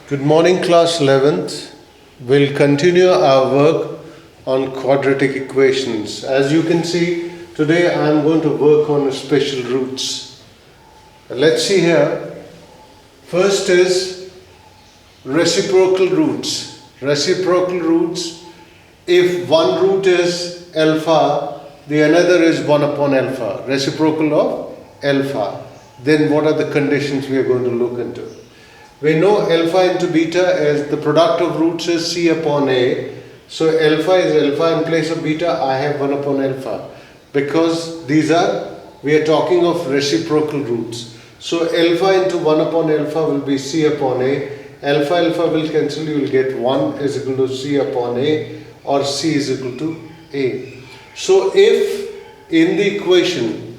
Good morning, class 11th. We'll continue our work on quadratic equations. As you can see, today I am going to work on special roots. Let's see here. First is reciprocal roots. Reciprocal roots, if one root is alpha, the another is 1 upon alpha, reciprocal of alpha, then what are the conditions we are going to look into? We know alpha into beta is the product of roots is C upon A. So alpha is alpha, in place of beta I have 1 upon alpha, because we are talking of reciprocal roots. So alpha into 1 upon alpha will be C upon A. Alpha will cancel, you will get 1 is equal to C upon A, or C is equal to A. So if in the equation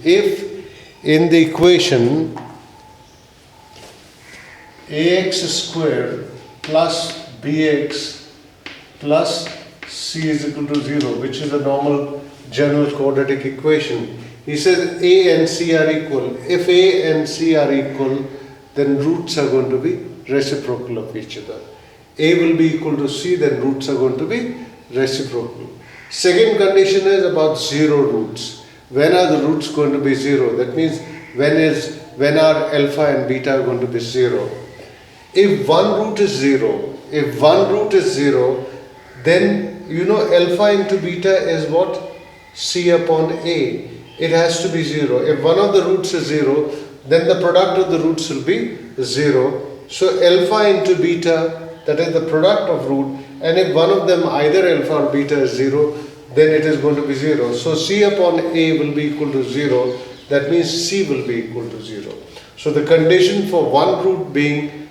ax square plus bx plus c is equal to 0, which is a normal general quadratic equation, he says a and c are equal. If a and c are equal, then roots are going to be reciprocal of each other. A will be equal to c, then roots are going to be reciprocal. Second condition is about zero roots. When are the roots going to be 0? That means when are alpha and beta going to be 0? If one root is 0, then you know alpha into beta is what? C upon A. It has to be 0. If one of the roots is 0, then the product of the roots will be 0. So alpha into beta, that is the product of root, and if one of them either alpha or beta is 0, then it is going to be 0. So C upon A will be equal to 0. That means C will be equal to 0. So the condition for one root being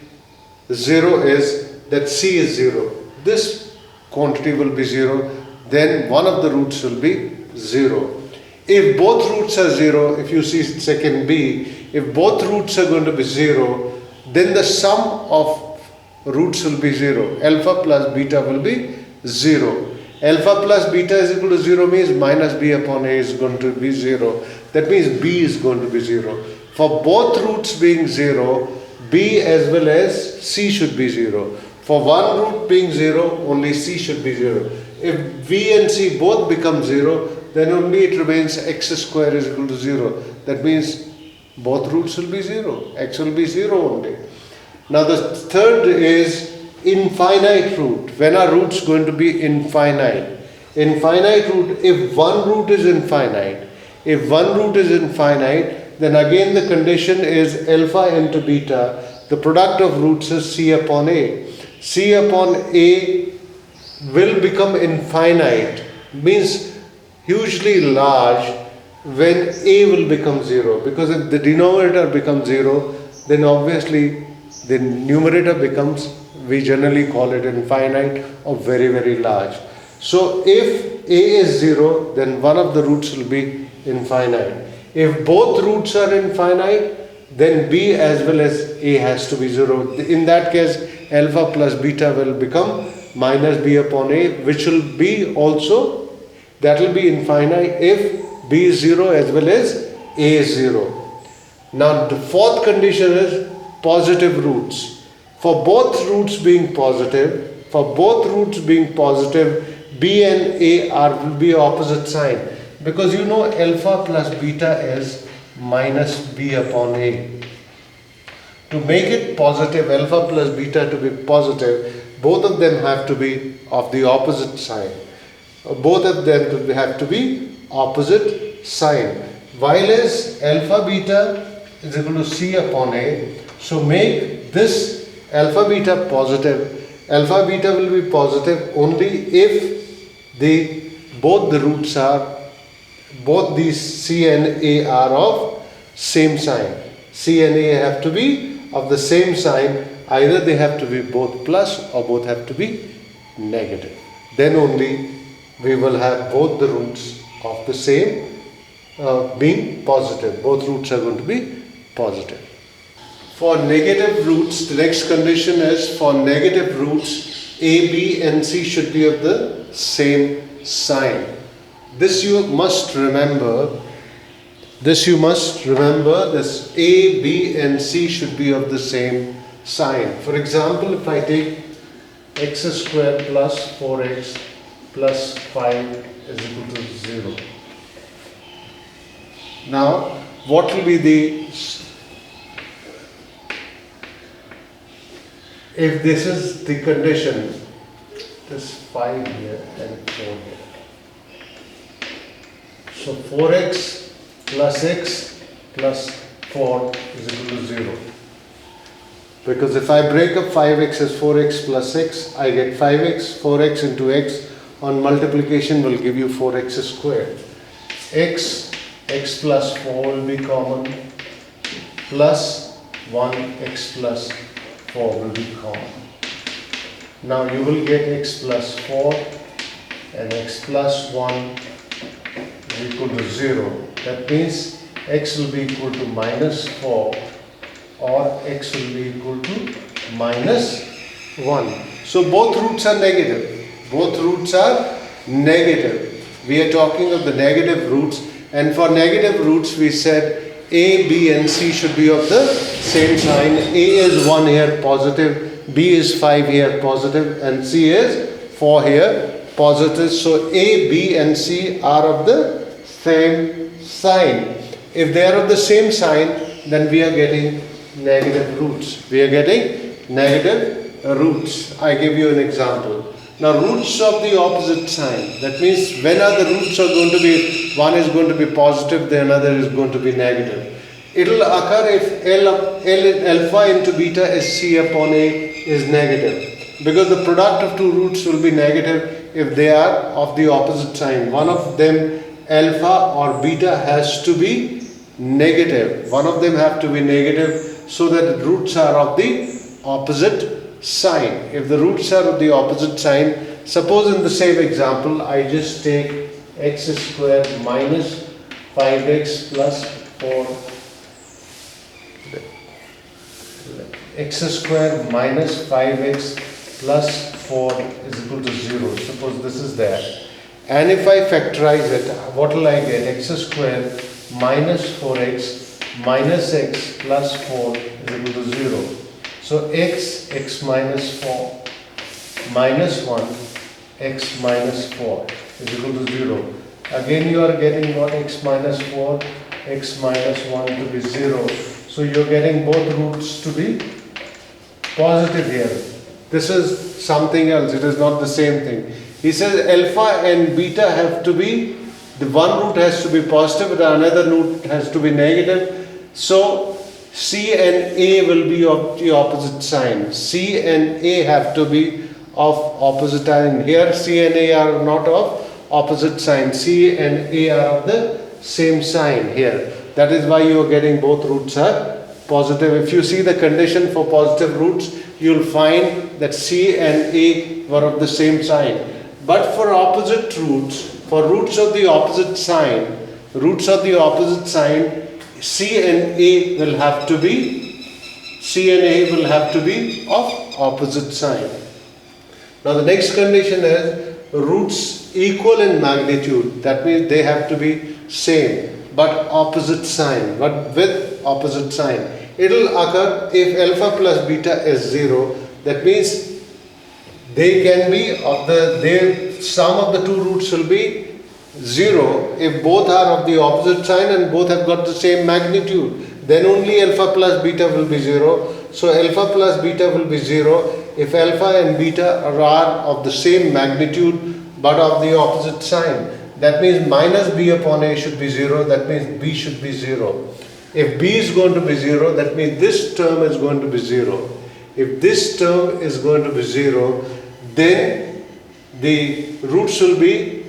0 is that C is 0. This quantity will be 0. Then one of the roots will be 0. If both roots are 0, if you see second B, if both roots are going to be 0, then the sum of roots will be 0. Alpha plus beta will be 0. Alpha plus beta is equal to 0 means minus b upon a is going to be 0. That means b is going to be 0. For both roots being 0, b as well as c should be 0. For one root being 0, only c should be 0. If b and c both become 0, then only it remains x square is equal to 0. That means both roots will be 0. X will be 0 only. Now the third is infinite root. When are roots going to be infinite? Infinite root, if one root is infinite, then again the condition is alpha into beta. The product of roots is C upon A. C upon A will become infinite, means hugely large, when A will become 0. Because if the denominator becomes 0, then obviously the numerator becomes, we generally call it infinite or very, very large. So if A is 0, then one of the roots will be infinite. If both roots are infinite, then B as well as A has to be 0. In that case, alpha plus beta will become minus B upon A, which will be also, that will be infinite if B is 0 as well as A is 0. Now the fourth condition is positive roots. For both roots being positive, B and A will be opposite sign. Because you know alpha plus beta is minus b upon a. To make it positive, alpha plus beta to be positive, both of them have to be of the opposite sign. Both of them have to be opposite sign. While as alpha beta is equal to c upon a, so make this alpha beta positive. Alpha beta will be positive only if both these C and A are of same sign. C and A have to be of the same sign. Either they have to be both plus or both have to be negative. Then only we will have both the roots of the same being positive. Both roots are going to be positive. For negative roots, the next condition is for negative roots, A, B and C should be of the same sign. This you must remember. This A, B and C should be of the same sign. For example, if I take x square plus 4x plus 5 is equal to 0. Now, what will be the, if this is the condition, this 5 here and 4 here. So 4x plus x plus 4 is equal to 0. Because if I break up 5x as 4x plus x, I get 5x, 4x into x on multiplication will give you 4x squared. X plus 4 will be common, plus 1x plus 4 will be common. Now you will get x plus 4 and x plus 1 is equal to 0. That means x will be equal to minus 4 or x will be equal to minus 1. So both roots are negative. Both roots are negative. We are talking of the negative roots, and for negative roots we said a, b and c should be of the same sign. A is 1 here positive, b is 5 here positive, and c is 4 here positive. So a, b and c are of the same sign. If they are of the same sign, then we are getting negative roots. We are getting negative roots. I give you an example. Now roots of the opposite sign. That means when are the roots are going to be, one is going to be positive, the another is going to be negative. It will occur if alpha into beta is c upon a is negative. Because the product of two roots will be negative if they are of the opposite sign. One of them, alpha or beta, has to be negative. One of them have to be negative so that the roots are of the opposite sign. If the roots are of the opposite sign, suppose in the same example I just take x squared minus 5x plus 4, x squared minus 5x plus 4 is equal to 0. Suppose this is there. And if I factorize it, what will I get? X squared minus 4x minus x plus 4 is equal to 0. So x minus 4 minus 1 x minus 4 is equal to 0. Again you are getting what? X minus 4 x minus 1 to be 0. So you are getting both roots to be positive here. This is something else. It is not the same thing. He says alpha and beta have to be, the one root has to be positive, the another root has to be negative. So C and A will be of the opposite sign. C and A have to be of opposite sign. Here C and A are not of opposite sign. C and A are of the same sign here. That is why you are getting both roots are positive. If you see the condition for positive roots, you will find that C and A were of the same sign. But for opposite roots, for roots of the opposite sign, C and A will have to be of opposite sign. Now the next condition is roots equal in magnitude. That means they have to be same but opposite sign, but with opposite sign. It will occur if alpha plus beta is 0. That means they can be of the sum of the two roots will be 0 if both are of the opposite sign and both have got the same magnitude. Then only alpha plus beta will be 0. So alpha plus beta will be 0 if alpha and beta are of the same magnitude but of the opposite sign. That means minus b upon a should be 0. That means b should be 0. If b is going to be 0, that means this term is going to be 0. If this term is going to be 0, then the roots will be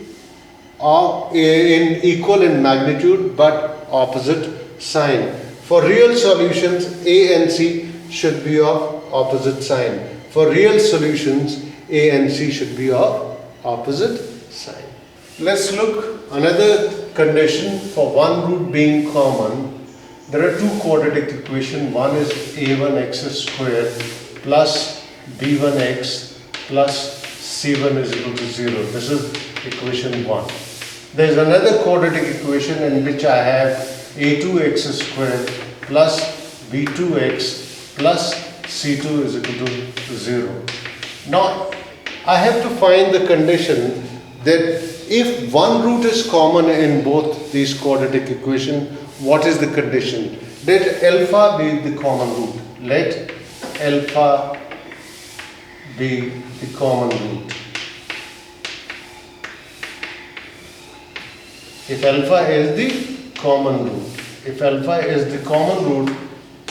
equal in magnitude but opposite sign. For real solutions, A and C should be of opposite sign. For real solutions, A and C should be of opposite sign. Let's look another condition for one root being common. There are two quadratic equations. One is a1x squared plus b1x plus c1 is equal to 0. This is equation 1. There is another quadratic equation in which I have a2x squared plus b2x plus C2 is equal to 0. Now I have to find the condition that if one root is common in both these quadratic equations, what is the condition? Let alpha be the common root. Let alpha be the common root. If alpha is the common root, if alpha is the common root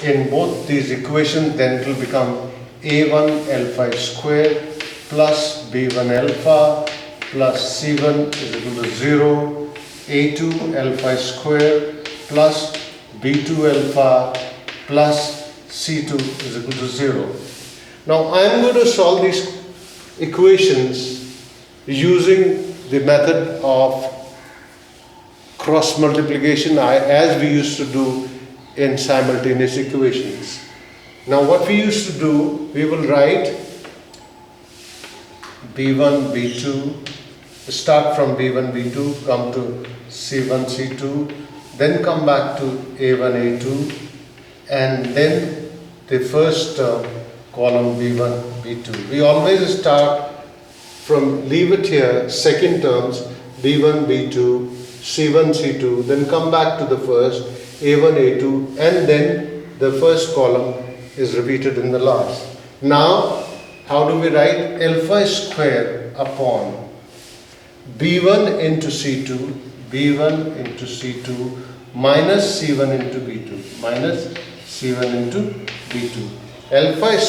in both these equations, then it will become a1 alpha square plus b1 alpha plus c1 is equal to 0, a2 alpha square plus b2 alpha plus c2 is equal to 0. Now I am going to solve these equations using the method of cross multiplication as we used to do in simultaneous equations. Now what we used to do, we will write b1, b2, start from b1, b2, come to c1, c2, then come back to a1, a2, and then the first term, column b1, b2. We always start from, leave it here, second terms, b1, b2, c1, c2, then come back to the first, a1, a2, and then the first column is repeated in the last. Now, how do we write? Alpha square upon b1 into c2, b1 into c2, minus c1 into b2, minus c1 into b2. Alpha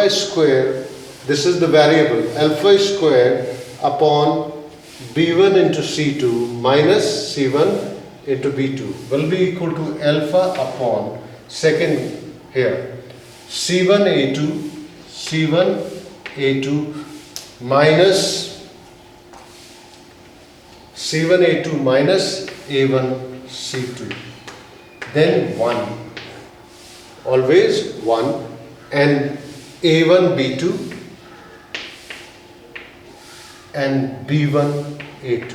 square, this is the variable, alpha square upon b1 into c2 minus c1 into b2 will be equal to alpha upon, second here, c1 a2 minus c1 a2 minus a1 c2, then 1, always 1, and a1 b2 and b1 a2.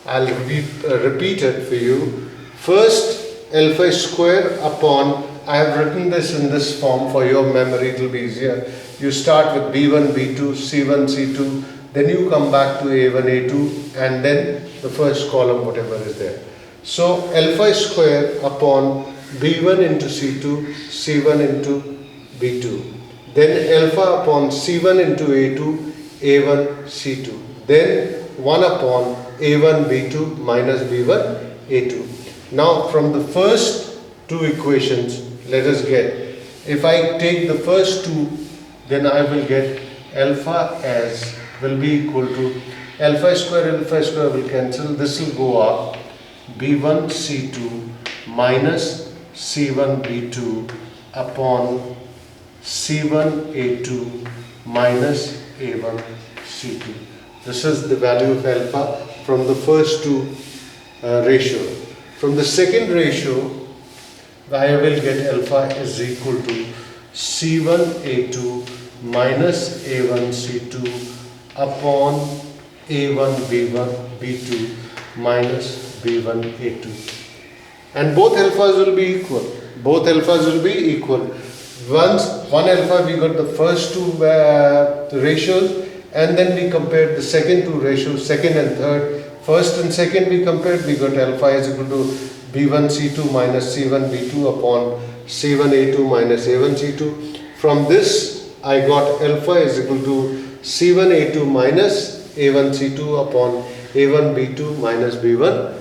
I'll repeat it for you. First, alpha square upon, I have written this in this form for your memory, it will be easier. You start with b1, b2, c1, c2, then you come back to a1, a2, and then the first column, whatever is there. So, alpha square upon b1 into c2, c1 into b2. Then alpha upon c1 into a2, a1, c2. Then 1 upon a1, b2 minus b1, a2. Now from the first two equations, let us get, if I take the first two, then I will get alpha as will be equal to alpha square will cancel, this will go up, b1 c2 minus c1 b2 upon c1 a2 minus a1 c2. This is the value of alpha from the first two ratio. From the second ratio, I will get alpha is equal to c1 a2 minus a1 c2 upon a1 b1 b2 minus b1 a2. And both alphas will be equal. Both alphas will be equal. Once one alpha we got the first two ratios, and then we compared the second two ratios, second and third. First and second we compared, we got alpha is equal to b1 c2 minus c1 b2 upon c1 a2 minus a1 c2. From this I got alpha is equal to c1 a2 minus a1 c2 upon a1 b2 minus b1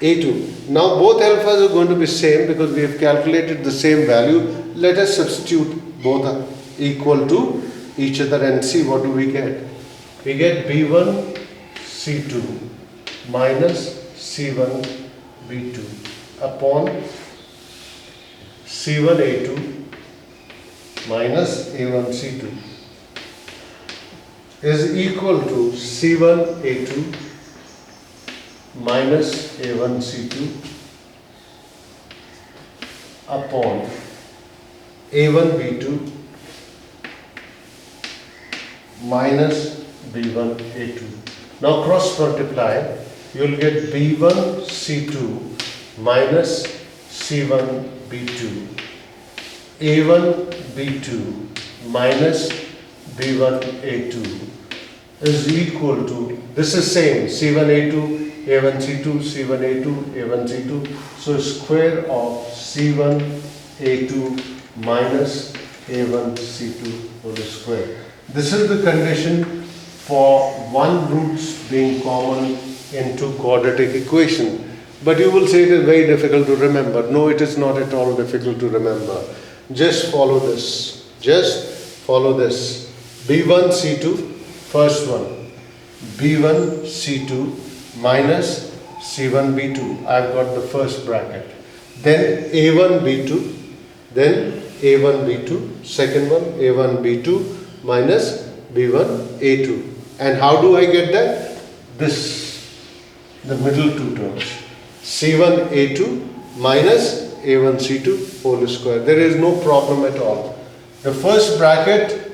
a2. Now both alphas are going to be same because we have calculated the same value. Let us substitute both are equal to each other and see what do we get. We get b1 c2 minus c1 b2 upon c1 a2 minus a1 c2 is equal to c1 a2 minus a1 c2 upon a1 b2 minus b1 a2. Now cross multiply, you will get b1 c2 minus C1 B2, A1 B2 minus B1 A2 is equal to, this is same, C1 A2, A1 C2, C1 A2, A1 C2. So square of C1 A2 minus A1 C2 whole square. This is the condition for one roots being common in two quadratic equation. But you will say it is very difficult to remember. No, it is not at all difficult to remember. Just follow this. Just follow this. B1 C2, first one. B1 C2 minus C1 B2. I've got the first bracket. Then A1 B2. Then A1 B2. Second one A1 B2 minus B1 A2. And how do I get that? This, the middle two terms. C1 A2 minus A1 C2 whole square. There is no problem at all. The first bracket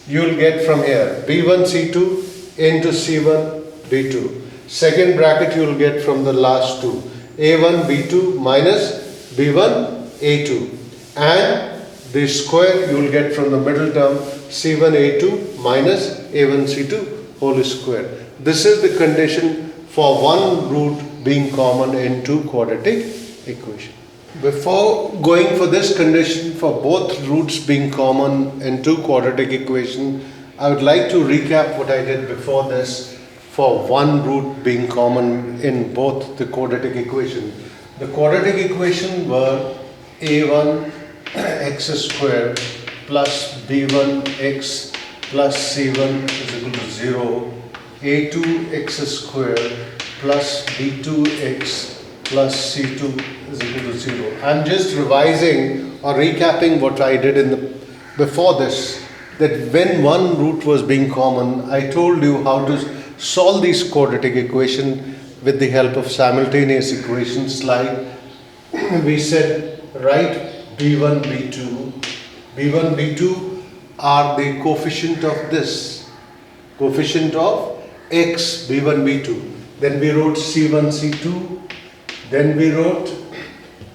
you will get from here, B1 C2 into C1 B2. Second bracket you will get from the last two, A1 B2 minus B1 A2. And the square you will get from the middle term, C1 A2 minus A1 C2 whole square. This is the condition for one root being common in two quadratic equation. Before going for this condition for both roots being common in two quadratic equation, I would like to recap what I did before this for one root being common in both the quadratic equation. The quadratic equation were A1 x square plus B1x plus C1 is equal to 0, A2 x square plus B2x plus C2 is equal to 0. I'm just revising or recapping what I did in the before this, that when one root was being common, I told you how to solve these quadratic equation with the help of simultaneous equations. Like we said, write B1 B2. B1 B2 are the coefficient of this, coefficient of x B1 B2. Then we wrote C1 C2. Then we wrote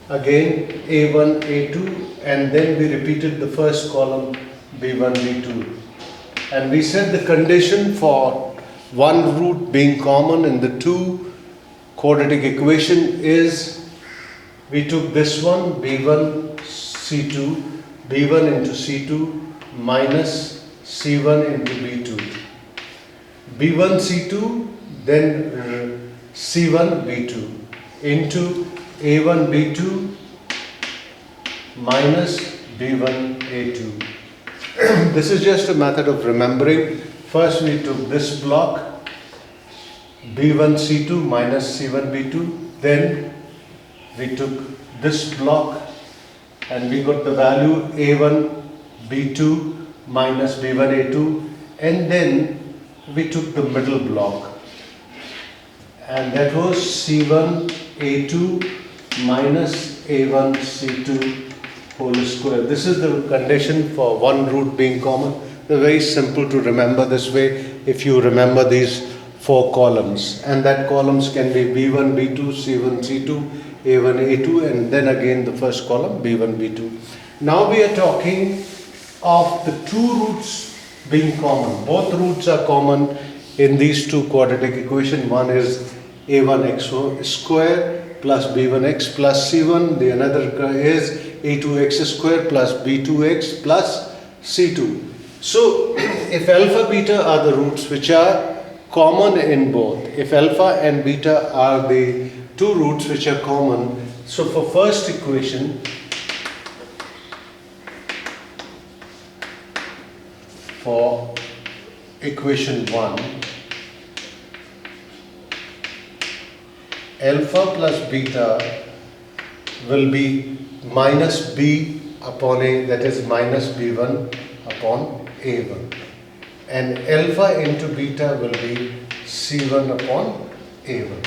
again A1 A2, and then we repeated the first column B1 B2. And we said the condition for one root being common in the two quadratic equation is we took this one B1 C2, B1 into C2 minus C1 into B2. B1 C2 then C1 B2 into A1 B2 minus B1 A2. This is just a method of remembering. First we took this block B1 C2 minus C1 B2, then we took this block and we got the value A1 B2 minus B1 A2, and then we took the middle block, and that was C1 A2 minus A1 C2 whole square. This is the condition for one root being common. They're very simple to remember this way if you remember these four columns, and that columns can be B1 B2 C1 C2 A1 A2, and then again the first column B1 B2. Now we are talking of the two roots being common. Both roots are common in these two quadratic equation. One is A1x square plus B1x plus C1. The another is A2x square plus B2x plus C2. So if alpha beta are the roots which are common in both, if alpha and beta are the two roots which are common, so for first equation, for equation 1, alpha plus beta will be minus b upon a, that is minus b1 upon a1, and alpha into beta will be c1 upon a1.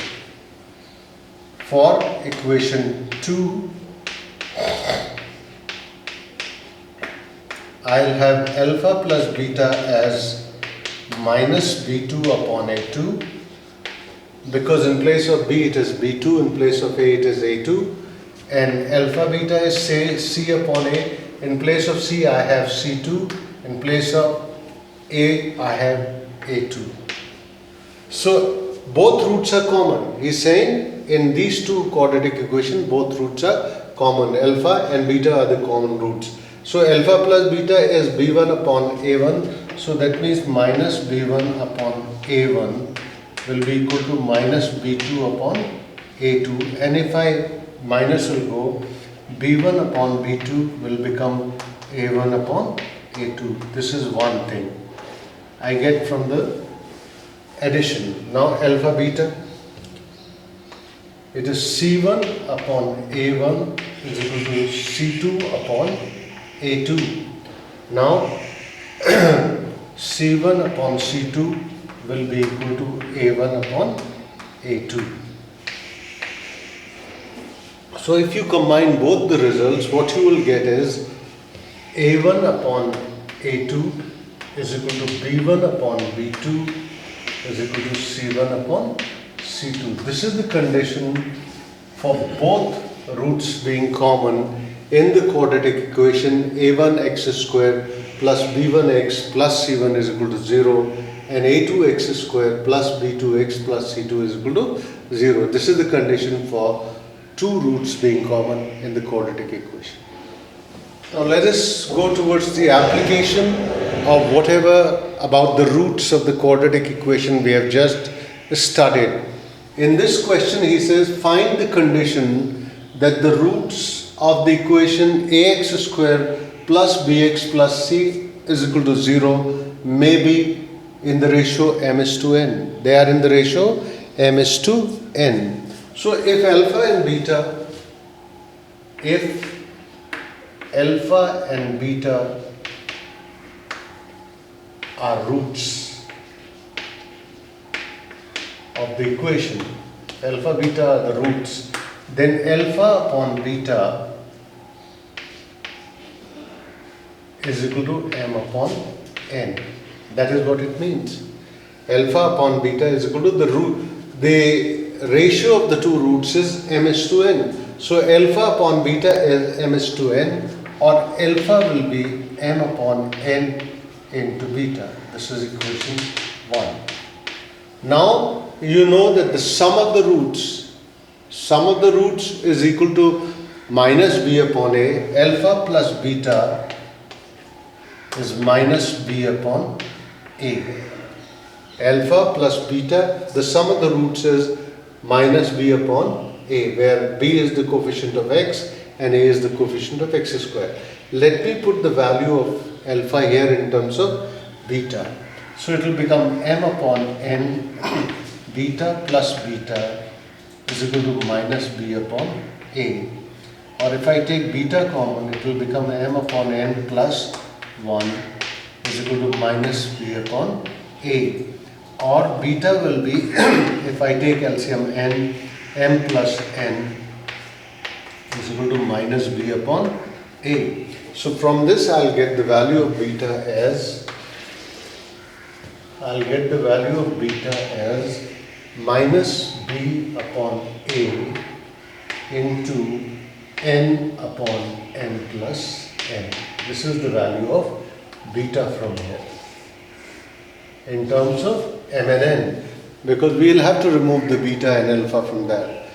For equation 2, I'll have alpha plus beta as minus b2 upon a2, because in place of b it is b2, in place of a it is a2, and alpha beta is say C upon A. In place of C I have C2, in place of A I have A2. So both roots are common. He is saying in these two quadratic equations both roots are common. Alpha and beta are the common roots. So alpha plus beta is B1 upon A1. So that means minus B1 upon A1 will be equal to minus B2 upon A2. And if I minus will go, B1 upon B2 will become A1 upon A2. This is one thing I get from the addition. Now alpha beta, it is C1 upon A1 is equal to C2 upon A2. Now C1 upon C2 will be equal to A1 upon A2. So if you combine both the results, what you will get is A1 upon A2 is equal to B1 upon B2 is equal to C1 upon C2. This is the condition for both roots being common in the quadratic equation A1x square plus B1x plus C1 is equal to 0 and A2x square plus B2x plus C2 is equal to 0. This is the condition for two roots being common in the quadratic equation. Now let us go towards the application of whatever about the roots of the quadratic equation we have just studied. In this question he says find the condition that the roots of the equation ax square plus bx plus c is equal to 0 may be in the ratio m is to n. They are in the ratio m is to n. So if alpha and beta are roots of the equation, alpha beta are the roots, then alpha upon beta is equal to m upon n. That is what it means. Alpha upon beta is equal to the root. The ratio of the two roots is m is to n. So alpha upon beta is m is to n, or alpha will be m upon n into beta. This is equation 1. Now you know that the sum of the roots is equal to minus b upon a. Alpha plus beta is minus b upon a. Alpha plus beta, the sum of the roots is minus b upon a, where b is the coefficient of x and a is the coefficient of x square. Let me put the value of alpha here in terms of beta. So it will become m upon n beta plus beta is equal to minus b upon a. Or if I take beta common, it will become m upon n plus 1 is equal to minus b upon a. Or beta will be, if I take LCM n, m plus n is equal to minus b upon a. So from this I'll get the value of beta as, minus b upon a into n upon n plus n. This is the value of beta from here in terms of m and n, because we will have to remove the beta and alpha from that.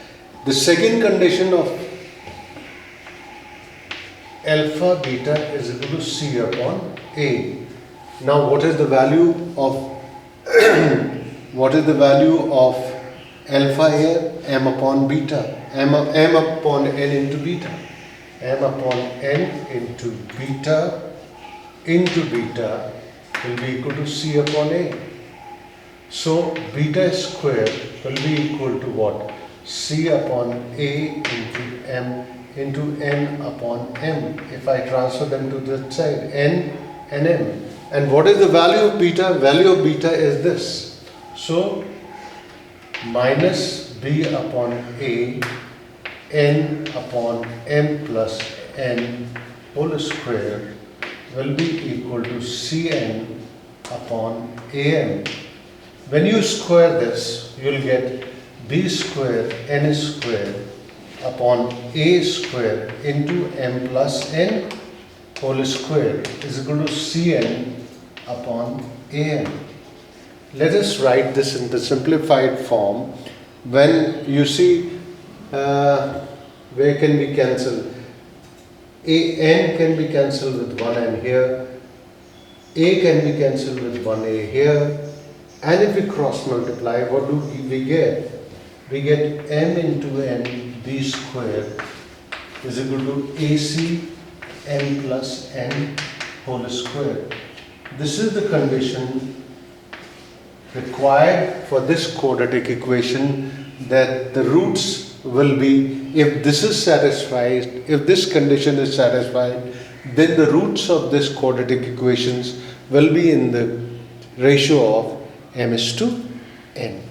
The second condition of alpha beta is equal to c upon a. Now what is the value of alpha here? M upon beta, m upon n into beta, m upon n into beta will be equal to c upon a. So beta square will be equal to what? C upon a into m into n upon m. If I transfer them to that side, n and m. And what is the value of beta? Value of beta is this. So minus b upon a n upon m plus n whole square will be equal to cn upon am. When you square this, you will get b square n square upon a square into m plus n whole square is equal to Cn upon an. Let us write this in the simplified form. When you see where can we cancel? An can be cancelled with 1n here, a can be cancelled with 1a here, and if we cross multiply, what do we get? We get m into n b square is equal to ac n plus n whole square. This is the condition required for this quadratic equation, that the roots will be, if this is satisfied, if this condition is satisfied, then the roots of this quadratic equations will be in the ratio of m is to n.